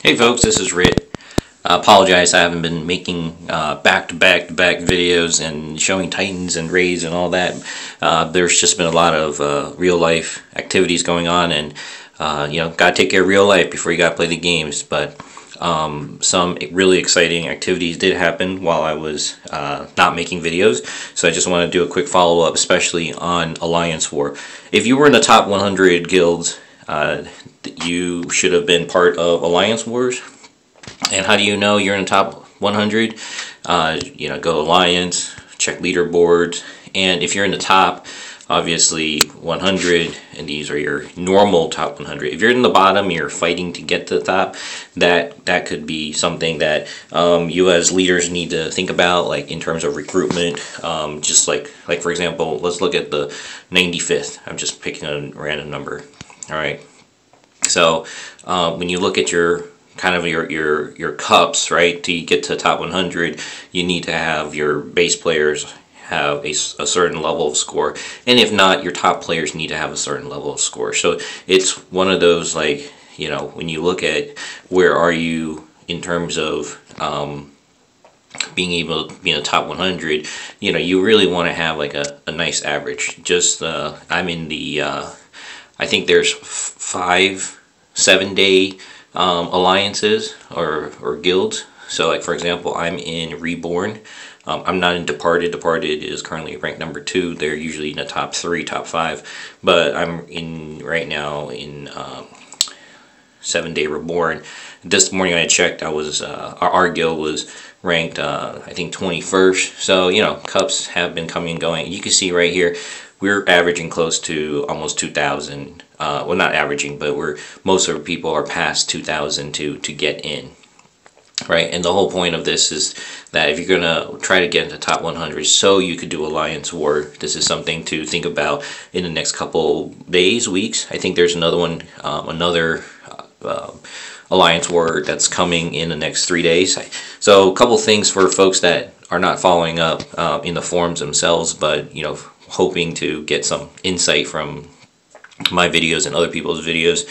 Hey folks, this is Rit. I apologize, I haven't been making back-to-back videos and showing Titans and raids and all that. There's just been a lot of real-life activities going on, and you know, gotta take care of real life before you gotta play the games. But some really exciting activities did happen while I was not making videos, so I just want to do a quick follow-up, especially on Alliance War. If you were in the top 100 guilds, you should have been part of Alliance Wars. And how do you know you're in the top 100? You know, go Alliance, check leaderboards, and if you're in the top, obviously 100, and these are your normal top 100. If you're in the bottom, you're fighting to get to the top. That could be something that you as leaders need to think about, like in terms of recruitment. Just like for example, let's look at the 95th. I'm just picking a random number. All right. So when you look at your kind of your cups, right, to get to the top 100, you need to have your base players have a certain level of score, and if not, your top players need to have a certain level of score. So it's one of those, like, you know, when you look at where are you in terms of being able to be in the top 100, you know, you really want to have like a nice average. Just I'm in the I think there's 5 7-day alliances or guilds. So like for example, I'm in Reborn. I'm not in Departed. Departed is currently ranked number 2. They're usually in the top 3, top 5. But I'm in right now in 7-day Reborn. This morning I checked, I was our guild was ranked I think 21st. So you know, cups have been coming and going. You can see right here, we're averaging close to almost 2,000. Well, not averaging, but most of the people are past 2,000 to get in, right? And the whole point of this is that if you're gonna try to get into top 100, so you could do Alliance War, this is something to think about in the next couple days, weeks. I think there's another one, another Alliance War that's coming in the next 3 days. So a couple things for folks that are not following up in the forums themselves, but you know, hoping to get some insight from my videos and other people's videos.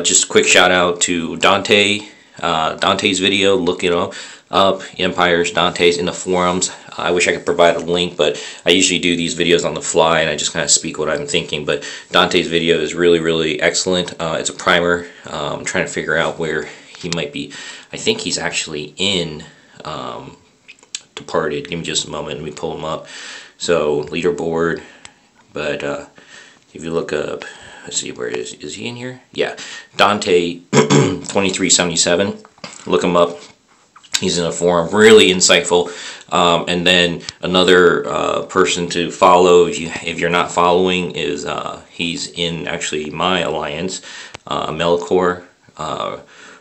Just a quick shout out to Dante. Dante's video, look it up, Empires Dante's in the forums. I wish I could provide a link, but I usually do these videos on the fly and I just kind of speak what I'm thinking. But Dante's video is really excellent. It's a primer. I'm trying to figure out where he might be. I think he's actually in Departed. Give me just a moment, let me pull him up. So leaderboard, but if you look up, let's see, where is he in here? Yeah, Dante 2377. Look him up. He's in a forum, really insightful. And then another person to follow, if you're not following, is he's in actually my alliance, Melkor.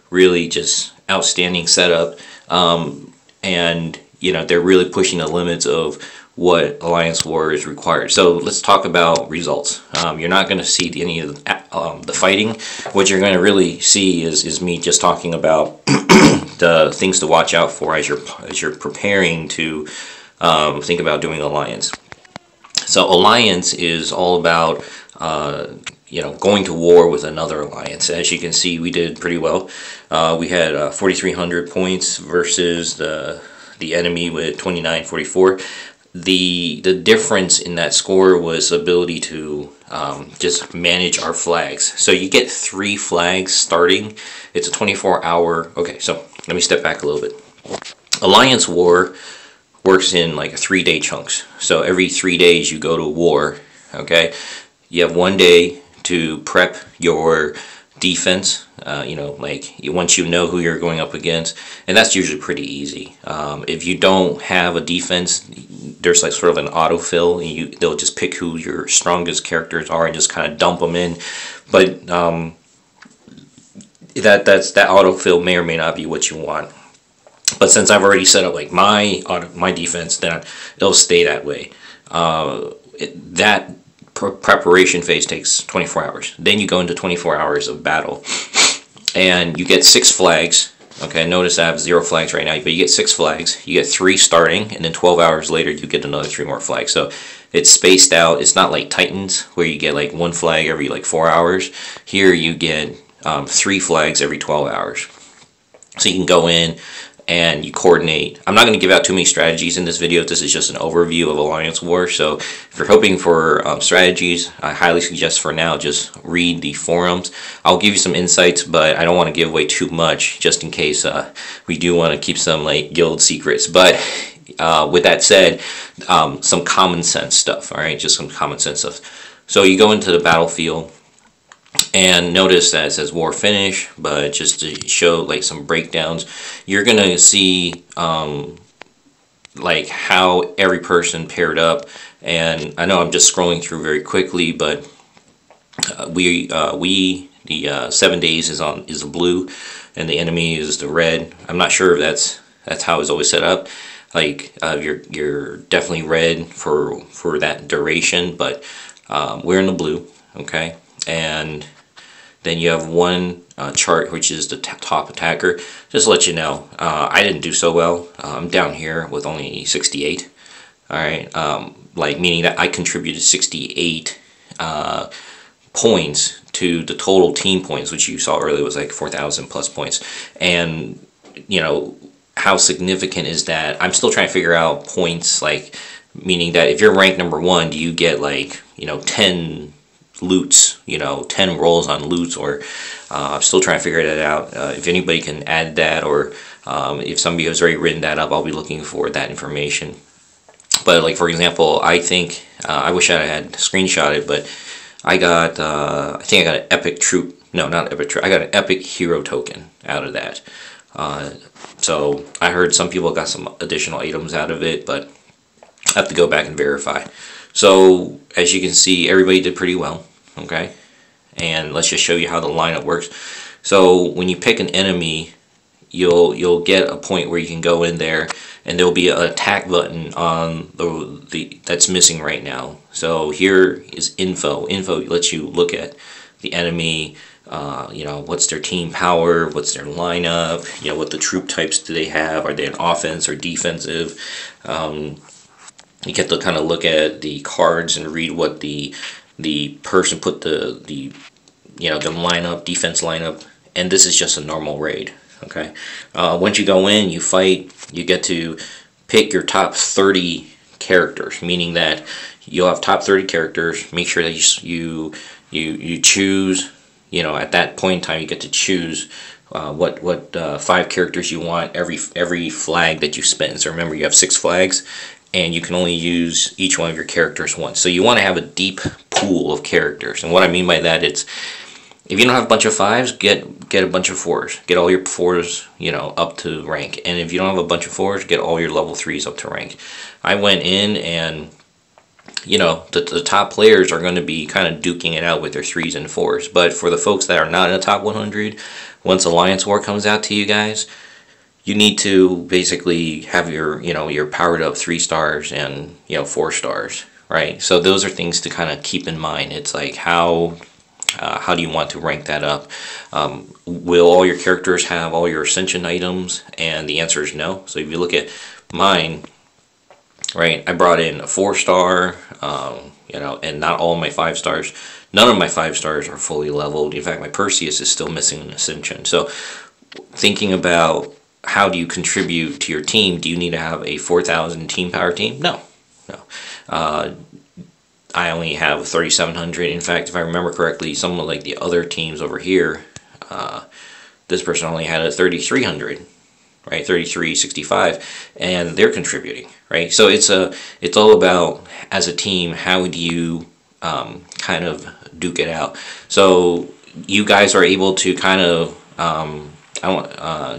Really just outstanding setup, and you know, they're really pushing the limits of what Alliance War is required. So let's talk about results. You're not going to see any of the fighting. What you're going to really see is me just talking about the things to watch out for as you're preparing to think about doing Alliance. So Alliance is all about you know, going to war with another alliance. As you can see, we did pretty well. We had 4,300 points versus the enemy with 2,944. The difference in that score was ability to just manage our flags. So you get 3 flags starting. It's a 24-hour. Okay, so let me step back a little bit. Alliance War works in like 3-day chunks. So every 3 days you go to war. Okay, you have 1 day to prep your defense. You know, like once you know who you're going up against, and that's usually pretty easy. If you don't have a defense, there's like sort of an autofill, and they'll just pick who your strongest characters are and just kind of dump them in. But that autofill may or may not be what you want. But since I've already set up like my defense, then it'll stay that way. That preparation phase takes 24 hours. Then you go into 24 hours of battle, and you get 6 flags. Okay, notice I have 0 flags right now, but you get 6 flags. You get 3 starting, and then 12 hours later you get another 3 more flags. So it's spaced out. It's not like Titans where you get like 1 flag every like 4 hours. Here you get 3 flags every 12 hours. So you can go in and you coordinate. I'm not going to give out too many strategies in this video. This is just an overview of Alliance War. So if you're hoping for strategies, I highly suggest for now just read the forums. I'll give you some insights, but I don't want to give away too much just in case we do want to keep some like guild secrets. But with that said, some common sense stuff, all right? Just some common sense stuff. So you go into the battlefield, and notice that it says war finish, but just to show like some breakdowns, you're gonna see like how every person paired up. And I know I'm just scrolling through very quickly, but the 7 days is the blue, and the enemy is the red. I'm not sure if that's how it's always set up. Like you're definitely red for that duration, but we're in the blue, okay? And then you have one chart, which is the top attacker. Just to let you know, I didn't do so well. I'm down here with only 68. All right, like meaning that I contributed 68 points to the total team points, which you saw earlier was like 4,000 plus points. And you know, how significant is that? I'm still trying to figure out points, like meaning that if you're ranked #1, do you get like, you know, 10 loots, you know, 10 rolls on loots, or I'm still trying to figure that out. If anybody can add that, or if somebody has already written that up, I'll be looking for that information. But like for example, I think I wish I had screenshotted, but I got I think I got an epic troop. No, not epic troop. I got an epic hero token out of that. So I heard some people got some additional items out of it, but I have to go back and verify. So as you can see, everybody did pretty well, okay? And let's just show you how the lineup works. So when you pick an enemy, you'll get a point where you can go in there, and there'll be an attack button on the that's missing right now. So here is info. Info lets you look at the enemy. You know, what's their team power, what's their lineup, you know, what the troop types do they have, are they an offense or defensive. You get to kind of look at the cards and read what the person put the you know, the lineup, defense lineup, and this is just a normal raid, okay? Once you go in, you fight, you get to pick your top 30 characters, meaning that you'll have top 30 characters. Make sure that you choose, you know, at that point in time you get to choose what 5 characters you want every flag that you spend. So remember, you have 6 flags, and you can only use each one of your characters once. So you want to have a deep pool of characters. And what I mean by that, it's if you don't have a bunch of 5s, get a bunch of 4s. Get all your 4s, you know, up to rank. And if you don't have a bunch of 4s, get all your level 3s up to rank. I went in and, you know, the top players are going to be kind of duking it out with their 3s and 4s. But for the folks that are not in the top 100, once Alliance War comes out to you guys, you need to basically have your, you know, your powered up 3 stars and, you know, 4 stars, right? So those are things to kind of keep in mind. It's like how do you want to rank that up? Will all your characters have all your ascension items? And the answer is no. So if you look at mine, right, I brought in a 4-star, you know, and not all my 5 stars. None of my 5 stars are fully leveled. In fact, my Perseus is still missing an ascension. So thinking about how do you contribute to your team, do you need to have a 4,000 team power team? No, no. I only have 3,700. In fact, if I remember correctly, some of like the other teams over here, this person only had a 3,300, right? 3,365, and they're contributing, right? So it's all about, as a team, how do you kind of duke it out? So you guys are able to kind of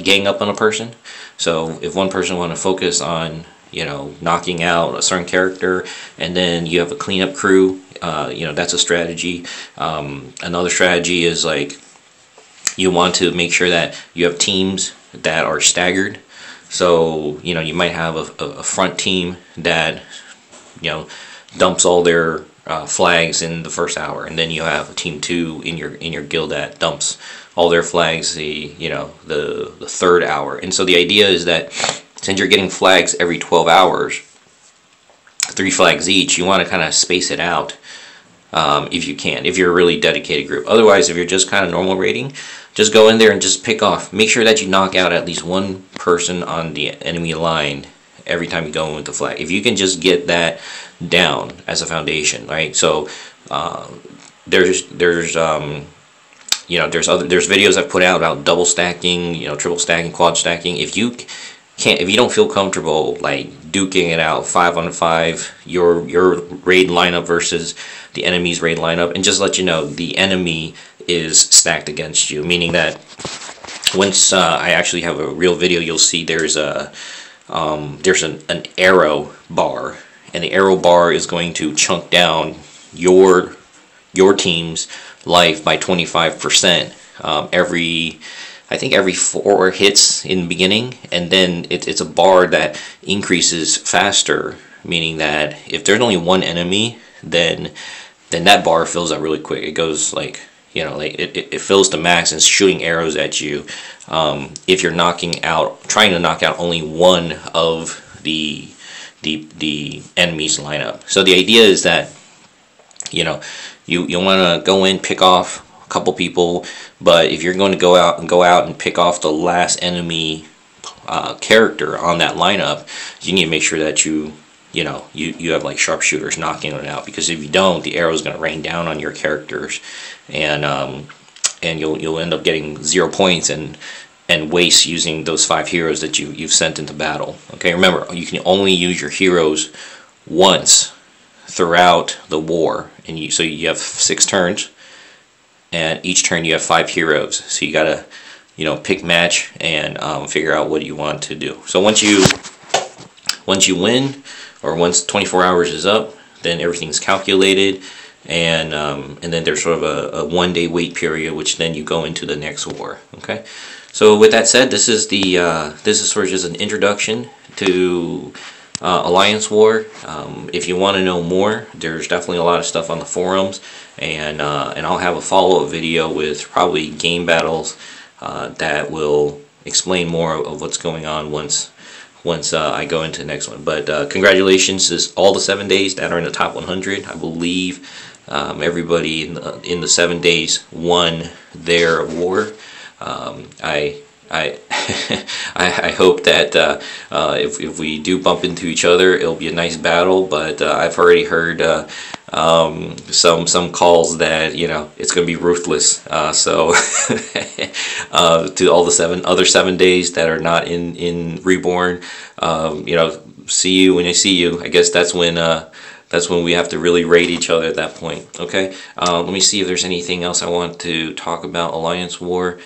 gang up on a person. So if one person want to focus on, you know, knocking out a certain character, and then you have a cleanup crew, you know, that's a strategy. Another strategy is like you want to make sure that you have teams that are staggered. So, you know, you might have a front team that, you know, dumps all their flags in the first hour, and then you have team 2 in your guild that dumps all their flags the third hour. And so the idea is that since you're getting flags every 12 hours, 3 flags each, you want to kind of space it out if you can, if you're a really dedicated group. Otherwise, if you're just kind of normal rating, just go in there and just pick off. Make sure that you knock out at least one person on the enemy line every time you go in with the flag. If you can just get that down as a foundation, right? So there's you know, there's videos I've put out about double stacking, you know, triple stacking, quad stacking. If you don't feel comfortable like duking it out 5-on-5, your raid lineup versus the enemy's raid lineup, and just let you know, the enemy is stacked against you, meaning that once I actually have a real video, you'll see there's an arrow bar, and the arrow bar is going to chunk down your team's life by 25% I think every 4 hits in the beginning, and then it's a bar that increases faster, meaning that if there's only one enemy, then that bar fills up really quick. It goes like, you know, like it fills to max and shooting arrows at you. If you're trying to knock out only one of the enemy's lineup. So the idea is that, you know, you want to go in, pick off a couple people, but if you're going to go out and pick off the last enemy character on that lineup, you need to make sure that you have like sharpshooters knocking it out, because if you don't, the arrow is going to rain down on your characters, and you'll end up getting 0 points and waste using those 5 heroes that you've sent into battle. Okay, remember, you can only use your heroes once throughout the war, and so you have 6 turns, and each turn you have 5 heroes. So you gotta, you know, pick match and figure out what you want to do. So once you win, or once 24 hours is up, then everything's calculated, and then there's sort of a 1-day wait period, which then you go into the next war. Okay, so with that said, this is sort of just an introduction to Alliance War. If you want to know more, there's definitely a lot of stuff on the forums, and I'll have a follow-up video with probably game battles that will explain more of what's going on once I go into the next one. But congratulations to all the 7 days that are in the top 100. I believe everybody in the 7 days won their war. I hope that if we do bump into each other, it'll be a nice battle. But I've already heard some calls that, you know, it's going to be ruthless. So to all the other 7 days that are not in Reborn, you know, see you when I see you. I guess that's when we have to really raid each other at that point. Okay, let me see if there's anything else I want to talk about Alliance War.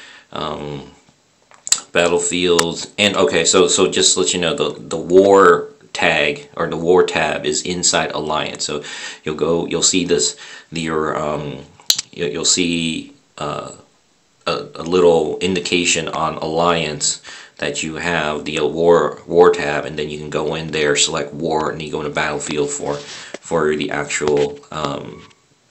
Battlefields, and okay, so just to let you know, the war tag, or the war tab, is inside Alliance. So you'll see this, you'll see a little indication on Alliance that you have the war tab, and then you can go in there, select war, and you go into Battlefield for the actual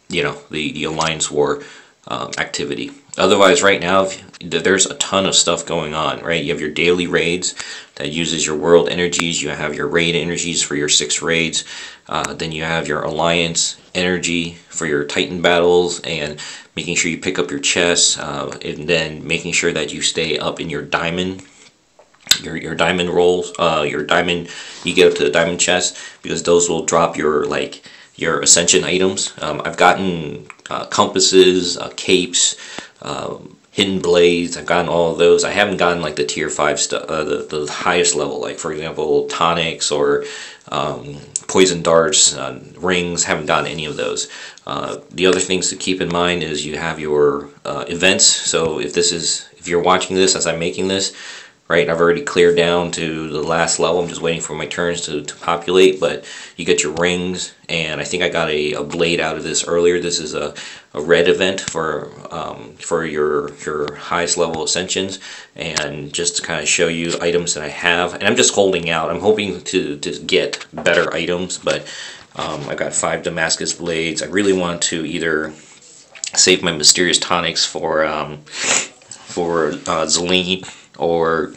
you know, the Alliance War activity. Otherwise, right now, there's a ton of stuff going on, right? You have your daily raids that uses your world energies. You have your raid energies for your 6 raids. Then you have your Alliance energy for your Titan battles, and making sure you pick up your chests, and then making sure that you stay up in your diamond, your diamond rolls, you get up to the diamond chest, because those will drop your ascension items. I've gotten compasses, capes, hidden blades. I've gotten all of those. I haven't gotten like the tier 5 stuff, the highest level, like for example tonics or poison darts, rings. Haven't gotten any of those. The other things to keep in mind is you have your events. So if you're watching this as I'm making this, right, I've already cleared down to the last level. I'm just waiting for my turns to populate, but you get your rings, and I think I got a blade out of this earlier. This is a red event for your highest level ascensions, and just to kind of show you items that I have. And I'm just holding out. I'm hoping to get better items, but I've got 5 Damascus blades. I really want to either save my mysterious tonics for Zelene, or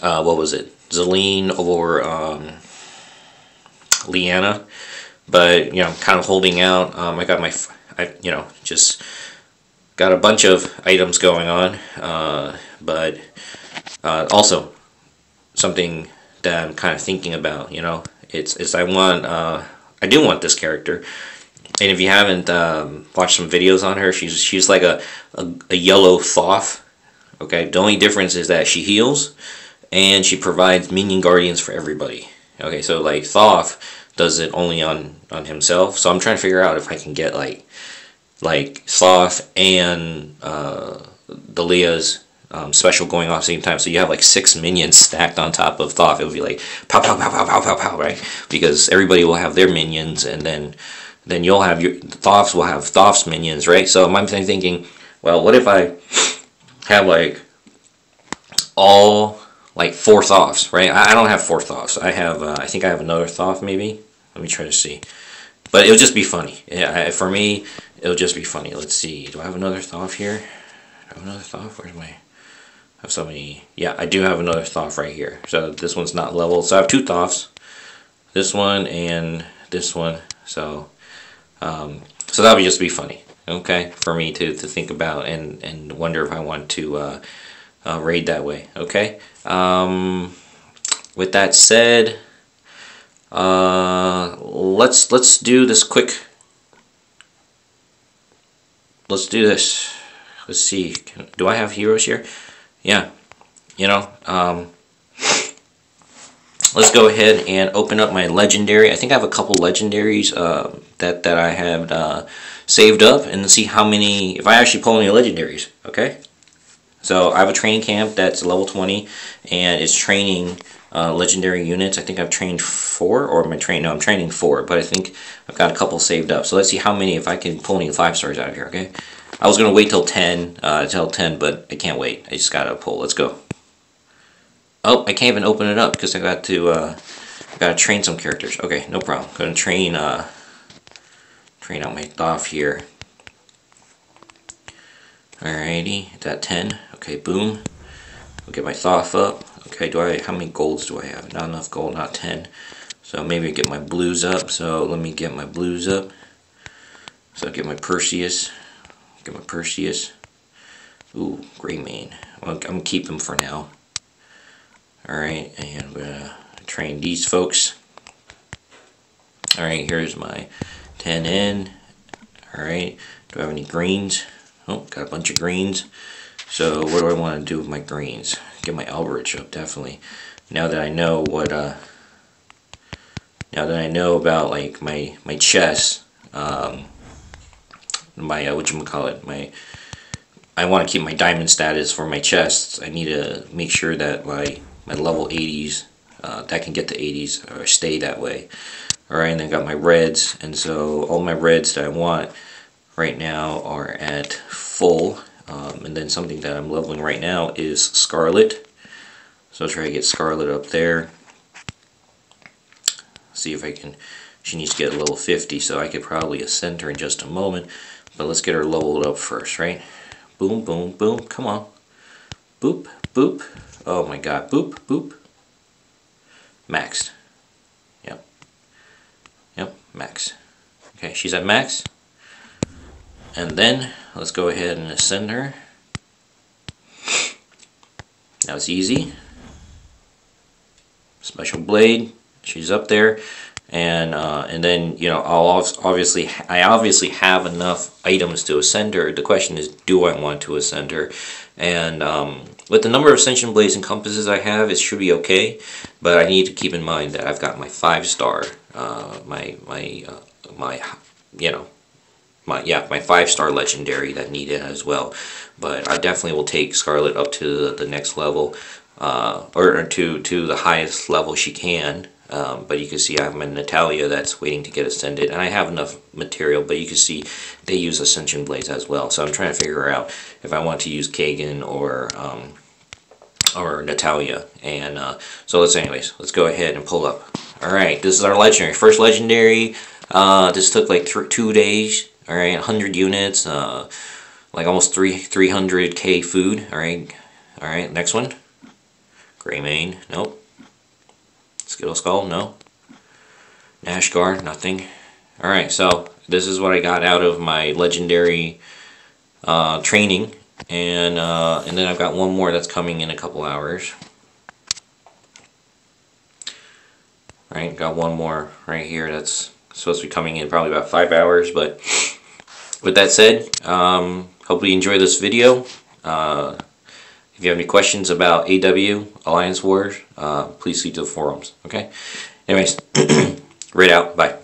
what was it? Zelene or Liana, but you know, kind of holding out. I got my, just got a bunch of items going on, but also something that I'm kind of thinking about. You know, it's I do want this character. And if you haven't watched some videos on her, she's like a yellow Thoth. Okay, the only difference is that she heals and she provides minion guardians for everybody. Okay, so like Thoth does it only on himself. So I'm trying to figure out if I can get like Thoth and Delilah's special going off at the same time. So you have like 6 minions stacked on top of Thoth. It would be like pow pow pow pow pow pow pow, right? Because everybody will have their minions, and then you'll have your Thoths will have Thoth's minions, right? So I'm thinking, well, what if I have like all like 4 Thoths, right? I don't have 4 Thoths. I have I think I have another Thoth maybe. Let me try to see. But it would just be funny. Yeah, for me, it would just be funny. Let's see. Do I have another Thoth here? Do I have another Thoth? Where's my? I have so many. Yeah, I do have another Thoth right here. So this one's not leveled. So I have 2 Thoths. This one and this one. So that would just be funny. Okay, for me to think about and wonder if I want to raid that way. Okay. With that said, let's do this quick. Let's do this. Let's see. Do I have heroes here? Yeah. You know. Let's go ahead and open up my legendary. I think I have a couple legendaries that I have saved up, and see how many. If I actually pull any legendaries. Okay. So I have a training camp that's level 20, and it's training legendary units. I think I've trained 4, or am I training? No, I'm training 4, but I think I've got a couple saved up. So let's see how many, if I can pull any 5 stars out of here. Okay, I was gonna wait till 10, but I can't wait. I just gotta pull. Let's go. Oh, I can't even open it up because I got to train some characters. Okay, no problem. I'm gonna train out my Thoth here. Alrighty, it's at 10. Okay, boom. I'll get my Thoth up. Okay, how many golds do I have? Not enough gold, not 10. So maybe I get my blues up. So let me get my blues up. So I'll get my Perseus. Get my Perseus. Ooh, Greymane. Well, I'm gonna keep him for now. Alright, and I'm gonna train these folks. Alright, here's my 10 in. Alright, do I have any greens? Oh, got a bunch of greens. So what do I want to do with my greens? Get my Elbridge up, definitely. Now that I know what now that I know about like my chest, my whatchamacallit, I want to keep my diamond status for my chests. I need to make sure that my level 80s that can get to 80s stay that way. Alright, and then got my reds, and so all my reds that I want right now are at full, and then something that I'm leveling right now is Scarlet. So I'll try to get Scarlet up there. See if I can. She needs to get a level 50, so I could probably ascend her in just a moment. But let's get her leveled up first, right? Boom, boom, boom. Come on. Boop, boop. Oh my god. Boop, boop. Maxed. Yep. Yep, max. Okay, she's at max. And then let's go ahead and ascend her. That was easy. Special blade, she's up there, and then I obviously have enough items to ascend her. The question is, do I want to ascend her? And with the number of ascension blades and compasses I have, it should be okay. But I need to keep in mind that I've got my 5-star, my 5-star legendary that need it as well. But I definitely will take Scarlet up to the next level, or to the highest level she can. But you can see I have my Natalia that's waiting to get ascended, and I have enough material. But you can see they use ascension blades as well. So I'm trying to figure out if I want to use Kagan or Natalia. And so let's go ahead and pull up. All right, this is our legendary, first legendary. This took like 2 days. All right, 100 units, like almost 300k food. All right, next one. Greymane, nope. Skittle Skull, no. Nashgar, nothing. All right, so this is what I got out of my legendary training, and then I've got one more that's coming in a couple hours. Right, got one more right here that's supposed to be coming in probably about 5 hours. But with that said, hopefully you enjoy this video. If you have any questions about AW, Alliance Wars, please see to the forums. Okay? Anyways, right out. Bye.